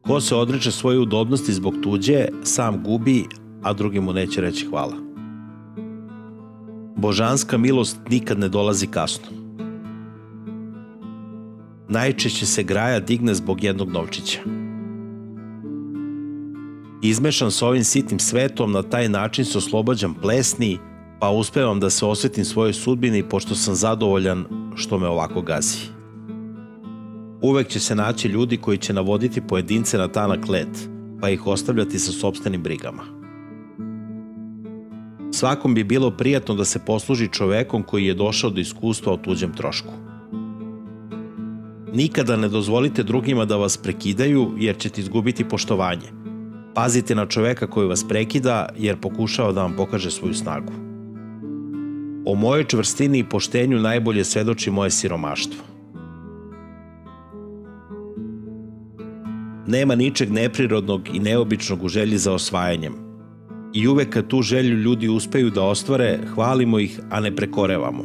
Ko se odriče svoje udobnosti zbog tuđe, sam gubi, a drugi mu neće reći hvala. Božanska milost nikad ne dolazi kasno. Najčešće se graja digne zbog jednog novčića. Izmešan s ovim sitnim svetom, na taj način se oslobađam plesni, pa uspevam da se osvetim svojoj sudbini, pošto sam zadovoljan što me ovako gazi. Uvek će se naći ljudi koji će navoditi pojedince na tanak led, pa ih ostavljati sa sopstvenim brigama. Svakom bi bilo prijatno da se posluži čovekom koji je došao do iskustva o tuđem trošku. Nikada ne dozvolite drugima da vas prekidaju, jer ćete izgubiti poštovanje. Pazite na čoveka koji vas prekida, jer pokušava da vam pokaže svoju snagu. O mojoj čvrstini i poštenju najbolje svedoči moje siromaštvo. Nema ničeg neprirodnog i neobičnog u želji za osvajanjem. I uvek kad tu želju ljudi uspeju da ostvare, hvalimo ih, a ne prekorevamo.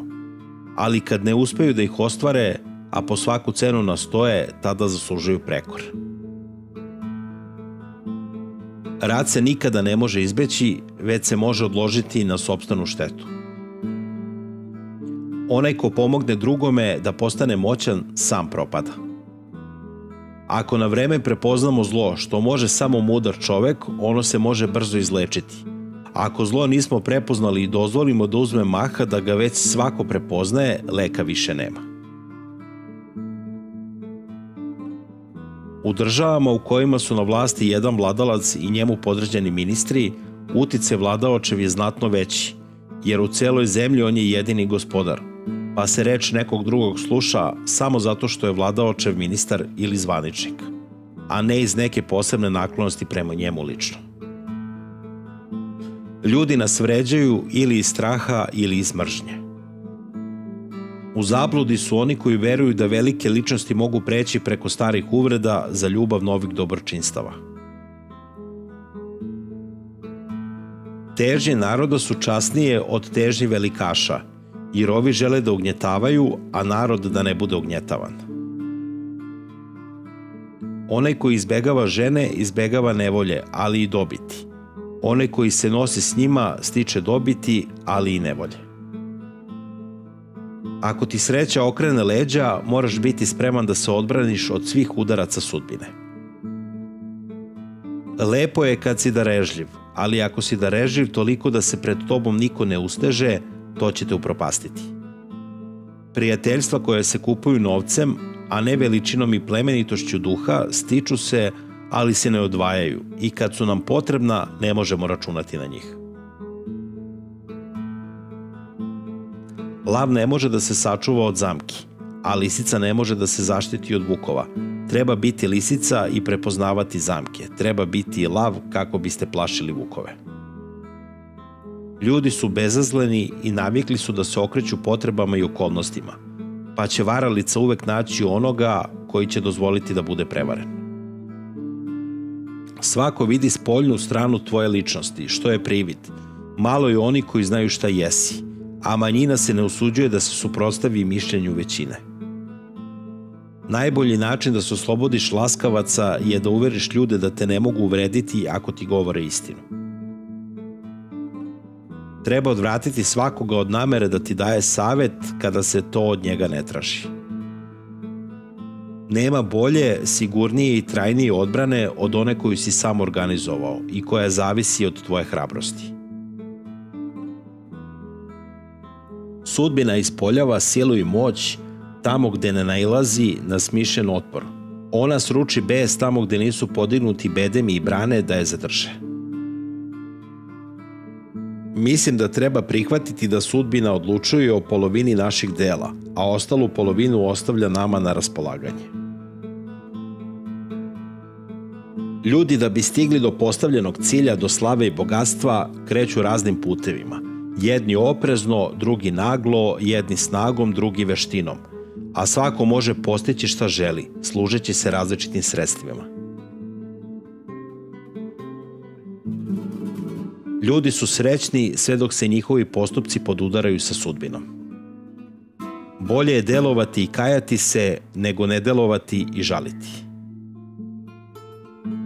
Ali kad ne uspeju da ih ostvare, a po svaku cenu nastoje, tada zaslužuju prekor. Rad se nikada ne može izbeći, već se može odložiti na sopstvenu štetu. Onaj ko pomogne drugome da postane moćan, sam propada. Ako na vreme prepoznamo zlo, što može samo mudar čovek, ono se može brzo izlečiti. Ako zlo nismo prepoznali i dozvolimo da uzme maha, da ga već svako prepoznaje, leka više nema. U državama u kojima su na vlasti jedan vladalac i njemu podređeni ministri, uticaj vladaočev je znatno veći, jer u celoj zemlji on je jedini gospodar, pa se reč nekog drugog sluša samo zato što je vladaočev ministar ili zvaničnik, a ne iz neke posebne naklonosti prema njemu lično. Ljudi nas vređaju ili iz straha ili iz mržnje. U zabludi su oni koji veruju da velike ličnosti mogu preći preko starih uvreda za ljubav novih dobročinstava. Težnje naroda su časnije od težnji velikaša, jer ovi žele da ugnjetavaju, a narod da ne bude ugnjetavan. Onaj koji izbegava žene, izbegava nevolje, ali i dobiti. Onaj koji se nosi s njima, stiče dobiti, ali i nevolje. Ako ti sreća okrene leđa, moraš biti spreman da se odbraniš od svih udaraca sudbine. Lepo je kad si darežljiv, ali ako si darežljiv toliko da se pred tobom niko ne usteže, to će te upropastiti. Prijateljstva koje se kupuju novcem, a ne veličinom i plemenitošću duha, stiču se, ali se ne odvajaju, i kad su nam potrebna, ne možemo računati na njih. Lav ne može da se sačuva od zamki, a lisica ne može da se zaštiti od vukova. Treba biti lisica i prepoznavati zamke. Treba biti lav kako biste plašili vukove. Ljudi su bezazleni i navikli su da se okreću potrebama i okolnostima, pa će varalica uvek naći onoga koji će dozvoliti da bude prevaren. Svako vidi spoljnu stranu tvoje ličnosti, što je privid. Malo je oni koji znaju šta jesi, a manjina se ne usuđuje da se suprotstavi mišljenju većine. Najbolji način da se oslobodiš laskavaca je da uveriš ljude da te ne mogu uvrediti ako ti govore istinu. Treba odvratiti svakoga od namere da ti daje savet kada se to od njega ne traži. Nema bolje, sigurnije i trajnije odbrane od one koju si sam organizovao i koja zavisi od tvoje hrabrosti. Sudbina ispoljava silu i moć tamo gde ne nailazi na smišljen otpor. Ona sruči bes tamo gde nisu podignuti bedemi i brane da je zadrže. Mislim da treba prihvatiti da sudbina odlučuje o polovini naših dela, a ostalu polovinu ostavlja nama na raspolaganje. Ljudi da bi stigli do postavljenog cilja, do slave i bogatstva, kreću raznim putevima. Jedni oprezno, drugi naglo, jedni snagom, drugi veštinom. A svako može postići šta želi, služeći se različitim sredstvima. Ljudi su srećni sve dok se njihovi postupci podudaraju sa sudbinom. Bolje je delovati i kajati se, nego ne delovati i žaliti.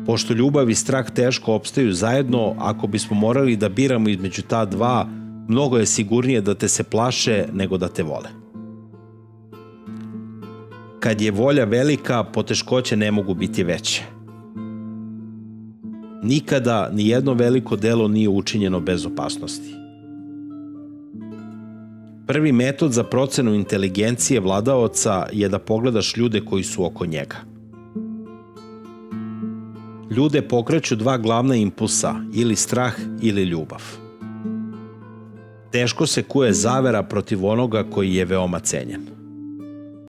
Pošto ljubav i strah teško opstaju zajedno, ako bismo morali da biramo između ta dva, mnogo je sigurnije da te se plaše nego da te vole. Kad je volja velika, poteškoće ne mogu biti veće. Nikada ni jedno veliko delo nije učinjeno bez opasnosti. Prvi metod za procenu inteligencije vladaoca je da pogledaš ljude koji su oko njega. Ljude pokreću dva glavna impulsa, ili strah ili ljubav. Teško se kuje zavera protiv onoga koji je veoma cenjen.